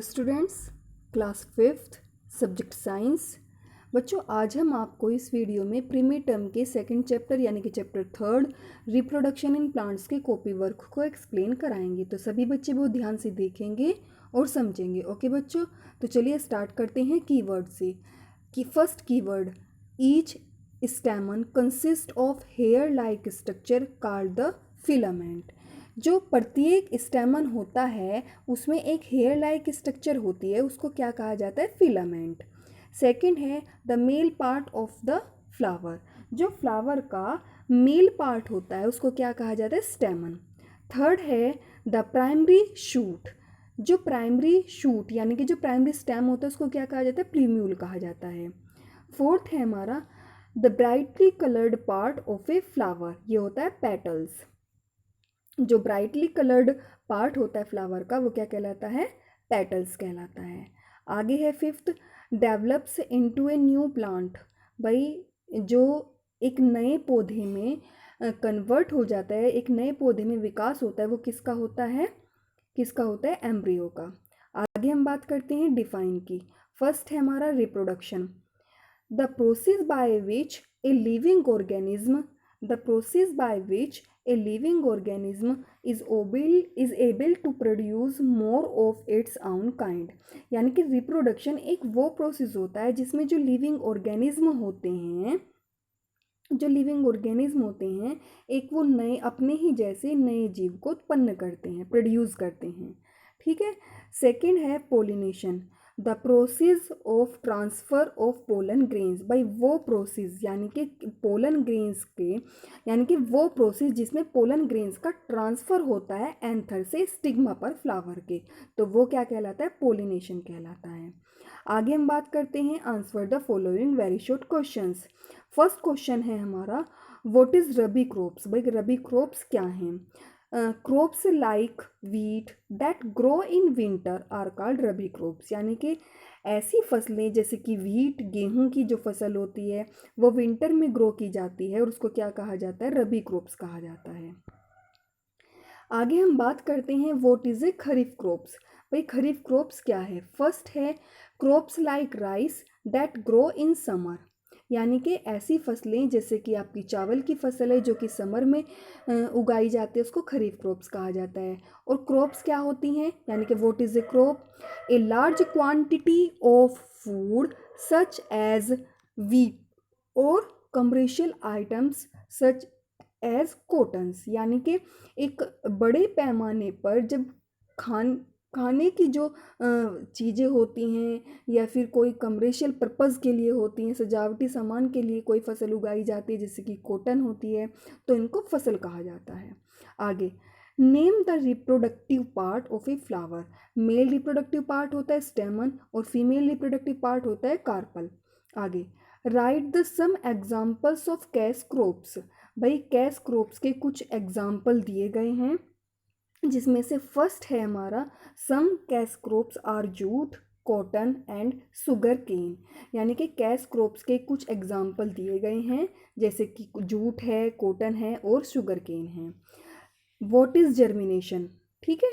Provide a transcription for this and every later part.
Students, class 5th subject science. बच्चों, आज हम आपको इस वीडियो में प्रीमी टर्म के सेकंड चैप्टर यानी कि चैप्टर 3 रिप्रोडक्शन इन प्लांट्स के कॉपी वर्क को एक्सप्लेन कराएंगे। तो सभी बच्चे बहुत ध्यान से देखेंगे और समझेंगे। ओके बच्चों, तो चलिए स्टार्ट करते हैं कीवर्ड से। कि first keyword, each stamen consist of hair like structure called the filament. जो प्रत्येक स्टेमन होता है उसमें एक हेयर लाइक स्ट्रक्चर होती है, उसको क्या कहा जाता है? फिलामेंट। सेकंड है the male part of the flower. जो फ्लावर का मेल पार्ट होता है उसको क्या कहा जाता है? स्टेमन। थर्ड है द प्राइमरी शूट। जो प्राइमरी शूट यानी कि जो प्राइमरी स्टेम होता है उसको क्या कहा जाता है? प्लीम्यूल कहा जाता है। फोर्थ है हमारा the brightly coloured part of a flower, ये होता है पेटल्स। जो ब्राइटली कलर्ड पार्ट होता है फ्लावर का वो क्या कहलाता है? पेटल्स कहलाता है। आगे है fifth, develops into a new plant. भाई जो एक नए पौधे में कन्वर्ट हो जाता है, एक नए पौधे में विकास होता है, वो किसका होता है? किसका होता है? एम्ब्रियो का। आगे हम बात करते हैं डिफाइन की। फर्स्ट है हमारा reproduction. The process by which a living organism the process by which a living organism is able to produce more of its own kind। यानी कि रिप्रोडक्शन एक वो प्रोसेस होता है जिसमें जो लिविंग ऑर्गेनिज्म होते हैं, एक वो नए अपने ही जैसे नए जीव को उत्पन्न करते हैं, प्रोड्यूस करते हैं। ठीक है। सेकंड है pollination, the process of transfer of pollen grains. भाई वो प्रोसेस यानी कि पोलन ग्रेन्स के यानी कि वो प्रोसेस जिसमें पोलन ग्रेन्स का ट्रांसफ़र होता है एंथर से स्टिग्मा पर फ्लावर के, तो वो क्या कहलाता है? पोलिनेशन कहलाता है। आगे हम बात करते हैं answer the following very short questions. First question है हमारा व्हाट इज़ रबी क्रॉप्स। भाई रबी क्रॉप्स क्या हैं? Crops like wheat that grow in winter are called rabi crops. यानी कि ऐसी फसलें जैसे कि वीट, गेहूं की जो फसल होती है वो विंटर में ग्रो की जाती है और उसको क्या कहा जाता है? रबी क्रॉप्स कहा जाता है। आगे हम बात करते हैं what is A kharif crops. भाई खरीफ क्रॉप्स क्या है? फर्स्ट है crops like rice that grow in summer. यानी कि ऐसी फसलें जैसे कि आपकी चावल की फसल है जो कि समर में उगाई जाती है, उसको खरीफ क्रॉप्स कहा जाता है। और क्रॉप्स क्या होती हैं? यानी कि what is a crop? A large quantity of food such as wheat और commercial items such as cottons. यानी कि एक बड़े पैमाने पर जब खाने की जो चीज़ें होती हैं या फिर कोई कमर्शियल पर्पज़ के लिए होती हैं, सजावटी सामान के लिए कोई फसल उगाई जाती है जैसे कि कॉटन होती है, तो इनको फसल कहा जाता है। आगे name the reproductive part of a flower. Male reproductive part होता है स्टेमन और फीमेल रिप्रोडक्टिव पार्ट होता है कार्पल। आगे write the some examples of cash crops. भाई कैश क्रॉप्स के कुछ एग्जाम्पल दिए गए हैं जिसमें से फर्स्ट है हमारा some cash crops are jute, cotton and sugar cane. यानी कि कैश क्रॉप्स के कुछ एग्जाम्पल दिए गए हैं जैसे कि जूट है, कॉटन है और शुगर केन है। What is germination? ठीक है,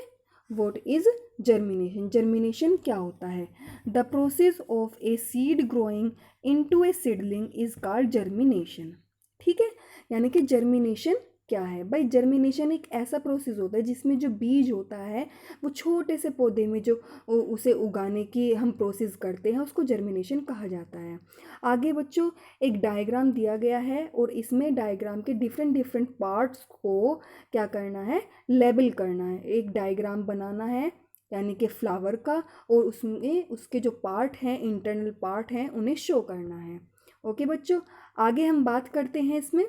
व्हाट इज़ जर्मिनेशन? जर्मिनेशन क्या होता है? The process of a seed growing into A seedling is called germination. ठीक है, यानी कि जर्मिनेशन क्या है? भाई जर्मिनेशन एक ऐसा प्रोसेस होता है जिसमें जो बीज होता है वो छोटे से पौधे में जो उसे उगाने की हम प्रोसेस करते हैं उसको जर्मिनेशन कहा जाता है। आगे बच्चों एक डायग्राम दिया गया है और इसमें डायग्राम के डिफरेंट पार्ट्स को क्या करना है? लेबल करना है। एक डायग्राम बनाना है यानी कि फ्लावर का, और उसमें उसके जो पार्ट हैं, इंटरनल पार्ट हैं, उन्हें शो करना है। ओके बच्चों, आगे हम बात करते हैं इसमें।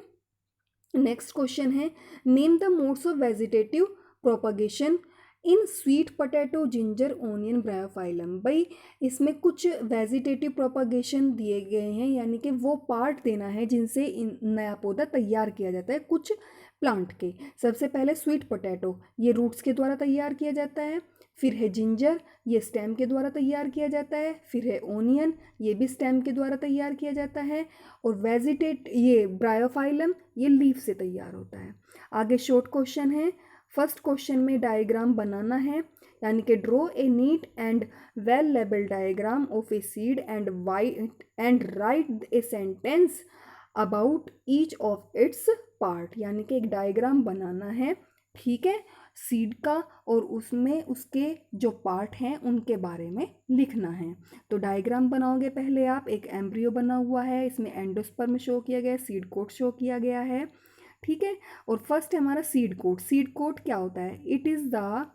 नेक्स्ट क्वेश्चन है name the modes of vegetative propagation in sweet potato, ginger, onion, Bryophyllum. भाई इसमें कुछ वेजिटेटिव प्रोपगेशन दिए गए हैं यानी कि वो पार्ट देना है जिनसे नया पौधा तैयार किया जाता है कुछ प्लांट के। सबसे पहले स्वीट पोटैटो, ये रूट्स के द्वारा तैयार किया जाता है। फिर है जिंजर, ये स्टेम के द्वारा तैयार किया जाता है। फिर है ओनियन, ये भी स्टेम के द्वारा तैयार किया जाता है। और ये ब्रायोफाइलम, ये लीफ से तैयार होता है। आगे शॉर्ट क्वेश्चन है फर्स्ट क्वेश्चन में डायग्राम बनाना है, यानी कि draw a neat and well label diagram of a seed and right a sentence about each of its part, यानी कि एक डायग्राम बनाना है, ठीक है, सीड का, और उसमें उसके जो पार्ट हैं उनके बारे में लिखना है। तो डायग्राम बनाओगे पहले आप। एक एम्ब्रियो बना हुआ है, इसमें एंडोस्पर्म शो किया गया है, सीड कोट शो किया गया है, ठीक है। और फर्स्ट है हमारा सीड कोट। सीड कोट क्या होता है? इट इज़ द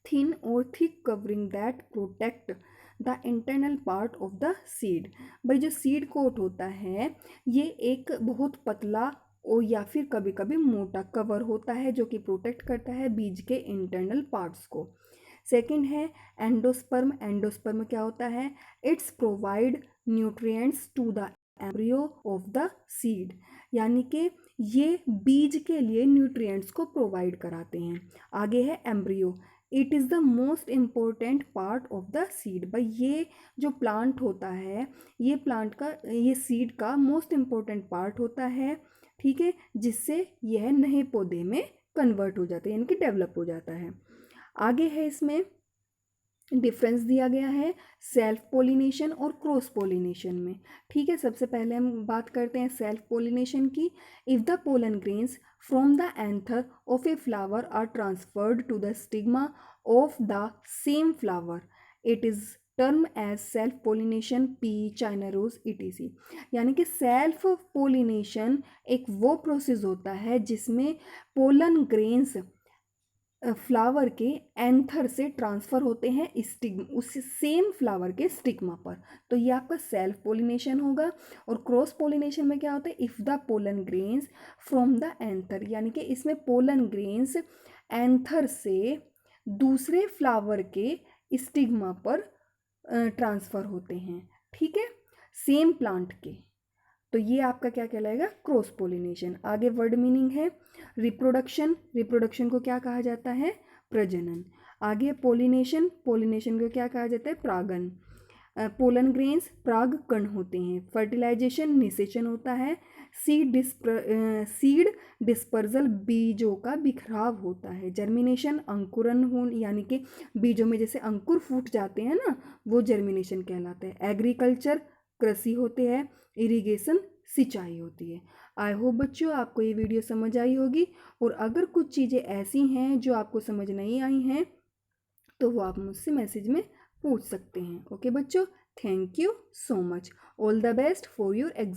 थिन और thick covering that protect the internal part of the seed. भाई जो सीड कोट होता है ये एक बहुत पतला और या फिर कभी कभी मोटा कवर होता है जो कि प्रोटेक्ट करता है बीज के इंटरनल पार्ट्स को। सेकंड है एंडोस्पर्म। एंडोस्पर्म क्या होता है? It's provide nutrients to the embryo of the seed, यानी कि ये बीज के लिए न्यूट्रिएंट्स को प्रोवाइड कराते हैं। आगे है embryo. It is the most important part of the seed. भाई ये जो प्लांट होता है, ये प्लांट का, ये सीड का मोस्ट इम्पोर्टेंट पार्ट होता है, ठीक है, जिससे यह नए पौधे में कन्वर्ट हो जाता है, यानी कि डेवलप हो जाता है। आगे है इसमें डिफरेंस दिया गया है सेल्फ पोलिनेशन और क्रॉस पोलिनेशन में, ठीक है। सबसे पहले हम बात करते हैं सेल्फ पोलिनेशन की। If the pollen grains from the anther of a flower are transferred to the stigma of the same flower, it is term as self pollination, pea, china rose, ETC। यानी कि self pollination एक वो process होता है जिसमें pollen grains flower के anther से transfer होते हैं उस सेम फ्लावर के स्टिग्मा पर, तो ये आपका सेल्फ पोलिनेशन होगा। और क्रॉस पोलिनेशन में क्या होता है? If the pollen grains from the anther, यानी कि इसमें पोलन ग्रेन्स एंथर से दूसरे फ्लावर के स्टिग्मा पर ट्रांसफ़र होते हैं, ठीक है, सेम प्लांट के, तो ये आपका क्या कहलाएगा? Cross pollination. आगे वर्ड मीनिंग है रिप्रोडक्शन। रिप्रोडक्शन को क्या कहा जाता है? प्रजनन। आगे पोलिनेशन। पोलिनेशन को क्या कहा जाता है? परागन। पोलन ग्रेन्स पराग कण होते हैं। फर्टिलाइजेशन निषेचन होता है। सीड डिस्पर्जल बीजों का बिखराव होता है। जर्मिनेशन अंकुरन हो, यानी कि बीजों में जैसे अंकुर फूट जाते हैं ना, वो जर्मिनेशन कहलाता है। एग्रीकल्चर कृषि होते हैं। इरिगेशन सिंचाई होती है। आई होप बच्चों आपको ये वीडियो समझ आई होगी, और अगर कुछ चीज़ें ऐसी हैं जो आपको समझ नहीं आई हैं तो वो आप मुझसे मैसेज में पूछ सकते हैं। ओके बच्चों, thank you so much. All the best for your exam.